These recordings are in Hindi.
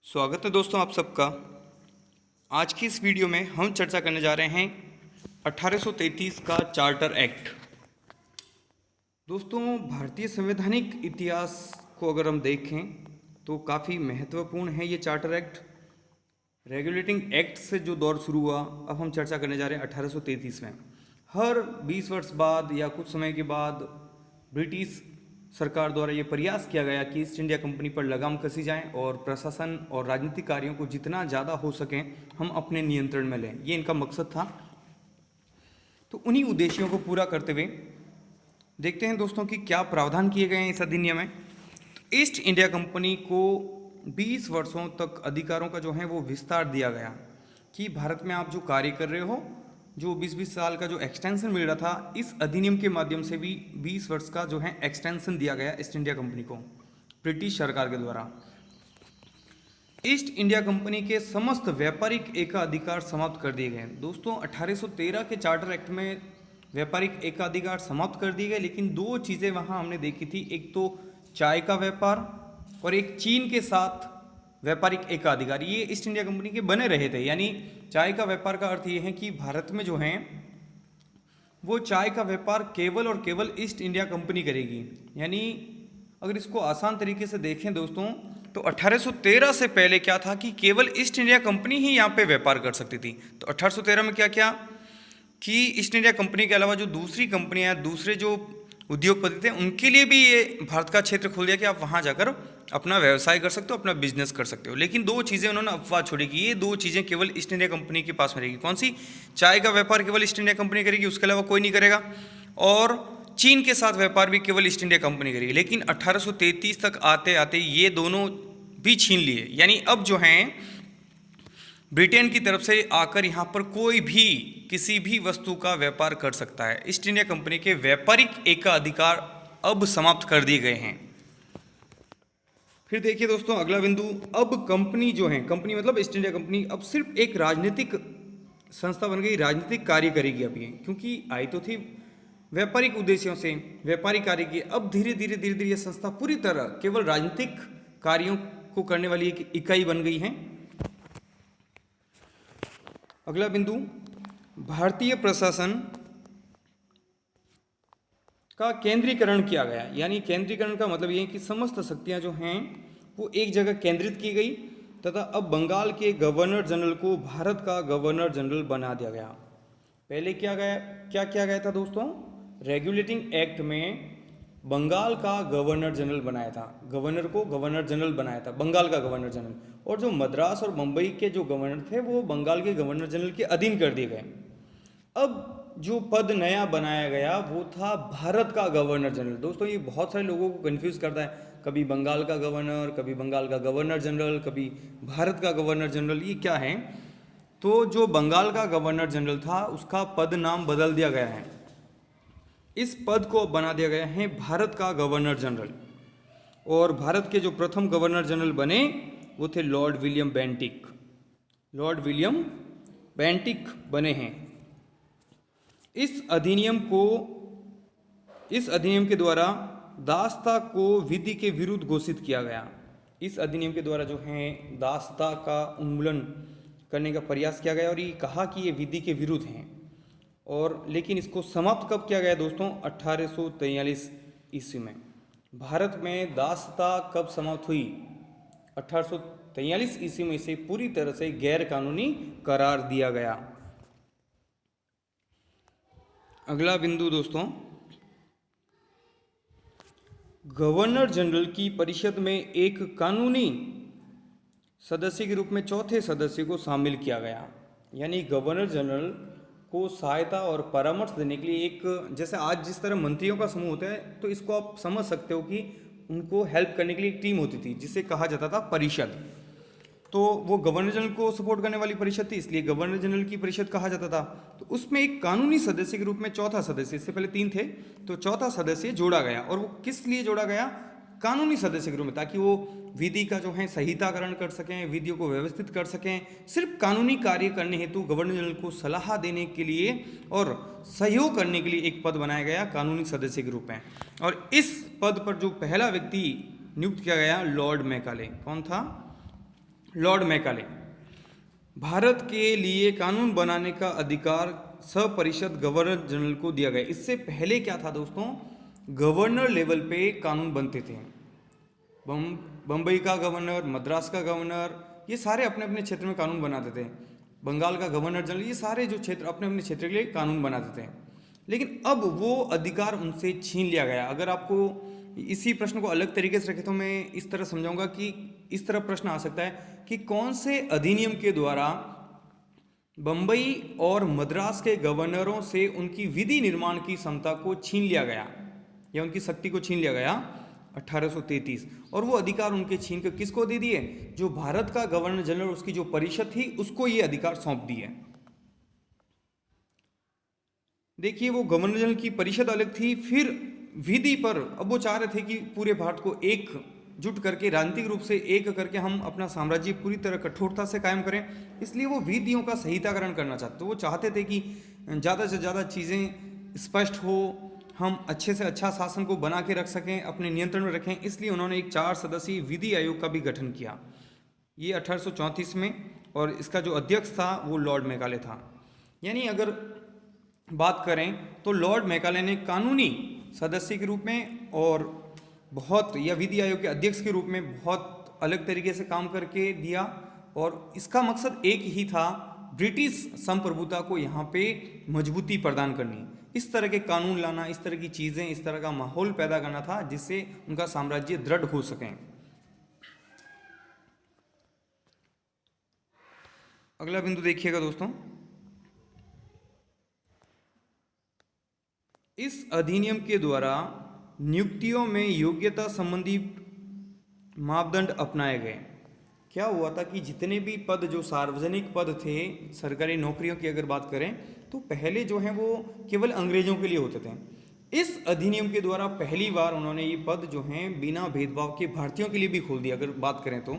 स्वागत है दोस्तों आप सबका। आज की इस वीडियो में हम चर्चा करने जा रहे हैं 1833 का चार्टर एक्ट। दोस्तों, भारतीय संवैधानिक इतिहास को अगर हम देखें तो काफ़ी महत्वपूर्ण है ये चार्टर एक्ट। रेगुलेटिंग एक्ट से जो दौर शुरू हुआ, अब हम चर्चा करने जा रहे हैं 1833 में। हर 20 वर्ष बाद या कुछ समय के बाद ब्रिटिश सरकार द्वारा ये प्रयास किया गया कि ईस्ट इंडिया कंपनी पर लगाम कसी जाए और प्रशासन और राजनीतिक कार्यों को जितना ज़्यादा हो सके हम अपने नियंत्रण में लें। ये इनका मकसद था। तो उन्हीं उद्देश्यों को पूरा करते हुए देखते हैं दोस्तों कि क्या प्रावधान किए गए हैं इस अधिनियम में। तो ईस्ट इंडिया कंपनी को 20 वर्षों तक अधिकारों का जो है वो विस्तार दिया गया कि भारत में आप जो कार्य कर रहे हो, जो 20-20 साल का जो एक्सटेंशन मिल रहा था, इस अधिनियम के माध्यम से भी 20 वर्ष का जो है एक्सटेंशन दिया गया ईस्ट इंडिया कंपनी को ब्रिटिश सरकार के द्वारा। ईस्ट इंडिया कंपनी के समस्त व्यापारिक एकाधिकार समाप्त कर दिए गए। दोस्तों, 1813 के चार्टर एक्ट में व्यापारिक एकाधिकार समाप्त कर दिए गए, लेकिन दो चीज़ें वहाँ हमने देखी थी। एक तो चाय का व्यापार और एक चीन के साथ व्यापारिक एकाधिकार, ये ईस्ट इंडिया कंपनी के बने रहे थे। यानी चाय का व्यापार का अर्थ ये है कि भारत में जो है वो चाय का व्यापार केवल और केवल ईस्ट इंडिया कंपनी करेगी। यानी अगर इसको आसान तरीके से देखें दोस्तों, तो 1813 से पहले क्या था कि केवल ईस्ट इंडिया कंपनी ही यहाँ पे व्यापार कर सकती थी। तो 1813 में क्या क्या कि ईस्ट इंडिया कंपनी के अलावा जो दूसरी कंपनियां, दूसरे जो उद्योगपति थे, उनके लिए भी ये भारत का क्षेत्र खोल दिया कि आप वहाँ जाकर अपना व्यवसाय कर सकते हो, अपना बिजनेस कर सकते हो। लेकिन दो चीज़ें उन्होंने अफवाह छोड़ी कि ये दो चीज़ें केवल ईस्ट इंडिया कंपनी के पास में रहेगी। कौन सी? चाय का व्यापार केवल ईस्ट इंडिया कंपनी करेगी, उसके अलावा कोई नहीं करेगा, और चीन के साथ व्यापार भी केवल ईस्ट इंडिया कंपनी करेगी। लेकिन 1833 तक आते आते ये दोनों भी छीन लिए। यानी अब जो हैं ब्रिटेन की तरफ से आकर यहाँ पर कोई भी किसी भी वस्तु का व्यापार कर सकता है। ईस्ट इंडिया कंपनी के व्यापारिक एकाधिकार अब समाप्त कर दिए गए हैं। फिर देखिए दोस्तों, अगला बिंदु, अब कंपनी जो है, कंपनी मतलब ईस्ट इंडिया कंपनी, अब सिर्फ एक राजनीतिक संस्था बन गई, राजनीतिक कार्य करेगी अब ये, क्योंकि आई तो थी व्यापारिक उद्देश्यों से, व्यापारिक कार्य की। अब धीरे धीरे ये संस्था पूरी तरह केवल राजनीतिक कार्यों को करने वाली एक इकाई बन गई है। अगला बिंदु, भारतीय प्रशासन का केंद्रीकरण किया गया। यानी केंद्रीकरण का मतलब ये है कि समस्त शक्तियां जो हैं वो एक जगह केंद्रित की गई, तथा अब बंगाल के गवर्नर जनरल को भारत का गवर्नर जनरल बना दिया गया। पहले क्या किया गया था दोस्तों? रेगुलेटिंग एक्ट में बंगाल का गवर्नर जनरल बनाया था, गवर्नर को गवर्नर जनरल बनाया था, बंगाल का गवर्नर जनरल, और जो मद्रास और मुंबई के जो गवर्नर थे वो बंगाल के गवर्नर जनरल के अधीन कर दिए गए। अब जो पद नया बनाया गया वो था भारत का गवर्नर जनरल। दोस्तों, ये बहुत सारे लोगों को कंफ्यूज करता है, कभी बंगाल का गवर्नर, कभी बंगाल का गवर्नर जनरल, कभी भारत का गवर्नर जनरल, ये क्या है? तो जो बंगाल का गवर्नर जनरल था उसका पद नाम बदल दिया गया है। इस पद को बना दिया गया है भारत का गवर्नर जनरल। और भारत के जो प्रथम गवर्नर जनरल बने वो थे Lord William Bentinck. Lord William Bentinck बने हैं। इस अधिनियम के द्वारा दासता को विधि के विरुद्ध घोषित किया गया। इस अधिनियम के द्वारा जो है दासता का उन्मूलन करने का प्रयास किया गया और ये कहा कि ये विधि के विरुद्ध हैं। और लेकिन इसको समाप्त कब किया गया दोस्तों? 1843 ईस्वी में। भारत में दासता कब समाप्त हुई? 1843 ईस्वी में इसे पूरी तरह से गैर कानूनी करार दिया गया। अगला बिंदु दोस्तों, गवर्नर जनरल की परिषद में एक कानूनी सदस्य के रूप में चौथे सदस्य को शामिल किया गया। यानी गवर्नर जनरल को सहायता और परामर्श देने के लिए एक, जैसे आज जिस तरह मंत्रियों का समूह होता है, तो इसको आप समझ सकते हो कि उनको हेल्प करने के लिए एक टीम होती थी जिसे कहा जाता था परिषद। तो वो गवर्नर जनरल को सपोर्ट करने वाली परिषद थी, इसलिए गवर्नर जनरल की परिषद कहा जाता था। तो उसमें एक कानूनी सदस्य के रूप में चौथा सदस्य, इससे पहले 3 थे, तो चौथा सदस्य जोड़ा गया। और वो किस लिए जोड़ा गया? कानूनी सदस्य के रूप में, ताकि वो विधि का जो है संहिताकरण कर सकें, विधियों को व्यवस्थित कर सकें। सिर्फ कानूनी कार्य करने हेतु गवर्नर जनरल को सलाह देने के लिए और सहयोग करने के लिए एक पद बनाया गया कानूनी सदस्य के रूप में। और इस पद पर जो पहला व्यक्ति नियुक्त किया गया, लॉर्ड मैकाले। कौन था? लॉर्ड मैकाले, भारत के लिए कानून बनाने का अधिकार सपरिषद गवर्नर जनरल को दिया गया। इससे पहले क्या था दोस्तों, गवर्नर लेवल पे कानून बनते थे। बम्बई का गवर्नर, मद्रास का गवर्नर, ये सारे अपने अपने क्षेत्र में कानून बनाते थे। बंगाल का गवर्नर जनरल, ये सारे जो क्षेत्र अपने अपने क्षेत्र के लिए कानून बनाते थे। लेकिन अब वो अधिकार उनसे छीन लिया गया। अगर आपको इसी प्रश्न को अलग तरीके से रखें तो मैं इस तरह समझाऊंगा कि इस तरह प्रश्न आ सकता है कि कौन से अधिनियम के द्वारा बम्बई और मद्रास के गवर्नरों से उनकी विधि निर्माण की क्षमता को छीन लिया गया या उनकी शक्ति को छीन लिया गया 1833। और वो अधिकार उनके छीन कर किसको दे दिए, जो भारत का गवर्नर जनरल, उसकी जो परिषद थी उसको ये अधिकार सौंप दिए। देखिए वो गवर्नर जनरल की परिषद अलग थी, फिर विधि पर अब वो चाह रहे थे कि पूरे भारत को एकजुट करके, राजनीतिक रूप से एक करके हम अपना साम्राज्य पूरी तरह कठोरता से कायम करें। इसलिए वो विधियों का संहिताकरण करना चाहते। तो वो चाहते थे कि ज़्यादा से ज़्यादा चीज़ें स्पष्ट हो, हम अच्छे से अच्छा शासन को बना के रख सकें, अपने नियंत्रण में रखें। इसलिए उन्होंने एक 4 सदस्यीय विधि आयोग का भी गठन किया, ये 1834 में, और इसका जो अध्यक्ष था वो लॉर्ड मैकाले था। यानी अगर बात करें तो लॉर्ड मैकाले ने कानूनी सदस्य के रूप में और बहुत, या विधि आयोग के अध्यक्ष के रूप में बहुत अलग तरीके से काम करके दिया। और इसका मकसद एक ही था, ब्रिटिश संप्रभुता को यहाँ पे मजबूती प्रदान करनी, इस तरह के कानून लाना, इस तरह की चीज़ें, इस तरह का माहौल पैदा करना था जिससे उनका साम्राज्य दृढ़ हो सके। अगला बिंदु देखिएगा दोस्तों, इस अधिनियम के द्वारा नियुक्तियों में योग्यता संबंधी मापदंड अपनाए गए। क्या हुआ था कि जितने भी पद जो सार्वजनिक पद थे, सरकारी नौकरियों की अगर बात करें तो पहले जो है वो केवल अंग्रेजों के लिए होते थे। इस अधिनियम के द्वारा पहली बार उन्होंने ये पद जो हैं बिना भेदभाव के भारतीयों के लिए भी खोल दिया। अगर बात करें तो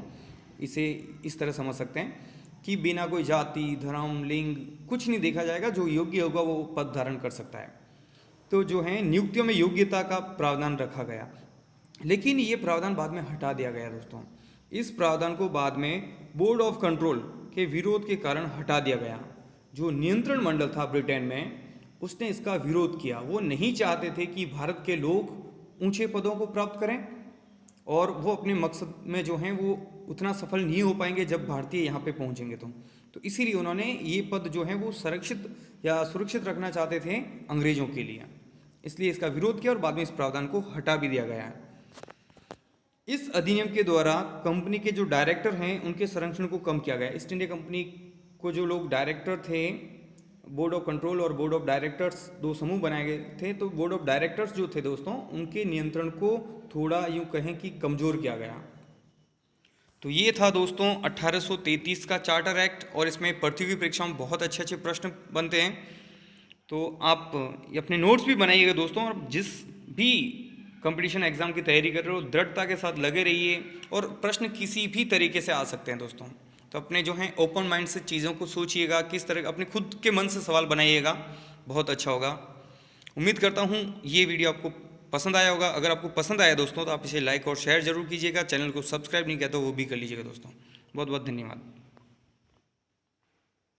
इसे इस तरह समझ सकते हैं कि बिना कोई जाति, धर्म, लिंग कुछ नहीं देखा जाएगा, जो योग्य होगा वो पद धारण कर सकता है। तो जो है नियुक्तियों में योग्यता का प्रावधान रखा गया, लेकिन ये प्रावधान बाद में हटा दिया गया दोस्तों। इस प्रावधान को बाद में बोर्ड ऑफ कंट्रोल के विरोध के कारण हटा दिया गया। जो नियंत्रण मंडल था ब्रिटेन में, उसने इसका विरोध किया। वो नहीं चाहते थे कि भारत के लोग ऊंचे पदों को प्राप्त करें, और वो अपने मकसद में जो हैं वो उतना सफल नहीं हो पाएंगे जब भारतीय यहाँ पे पहुँचेंगे। तो इसीलिए उन्होंने ये पद जो है वो संरक्षित या सुरक्षित रखना चाहते थे अंग्रेजों के लिए, इसलिए इसका विरोध किया और बाद में इस प्रावधान को हटा भी दिया गया है। इस अधिनियम के द्वारा कंपनी के जो डायरेक्टर हैं उनके संरक्षण को कम किया गया। ईस्ट इंडिया कंपनी को जो लोग डायरेक्टर थे, बोर्ड ऑफ कंट्रोल और बोर्ड ऑफ डायरेक्टर्स, दो समूह बनाए गए थे। तो बोर्ड ऑफ डायरेक्टर्स जो थे दोस्तों, उनके नियंत्रण को थोड़ा यूँ कहें कि कमज़ोर किया गया। तो ये था दोस्तों 1833 का चार्टर एक्ट, और इसमें प्रतियोगी परीक्षाओं में बहुत अच्छे अच्छे प्रश्न बनते हैं। तो आप अपने नोट्स भी बनाइएगा दोस्तों, और जिस भी कंपटीशन एग्जाम की तैयारी कर रहे हो दृढ़ता के साथ लगे रहिए, और प्रश्न किसी भी तरीके से आ सकते हैं दोस्तों। तो अपने जो हैं ओपन माइंड से चीज़ों को सोचिएगा, किस तरह अपने खुद के मन से सवाल बनाइएगा, बहुत अच्छा होगा। उम्मीद करता हूँ ये वीडियो आपको पसंद आया होगा। अगर आपको पसंद आया दोस्तों तो आप इसे लाइक और शेयर जरूर कीजिएगा। चैनल को सब्सक्राइब नहीं किया तो वो भी कर लीजिएगा दोस्तों। बहुत बहुत धन्यवाद।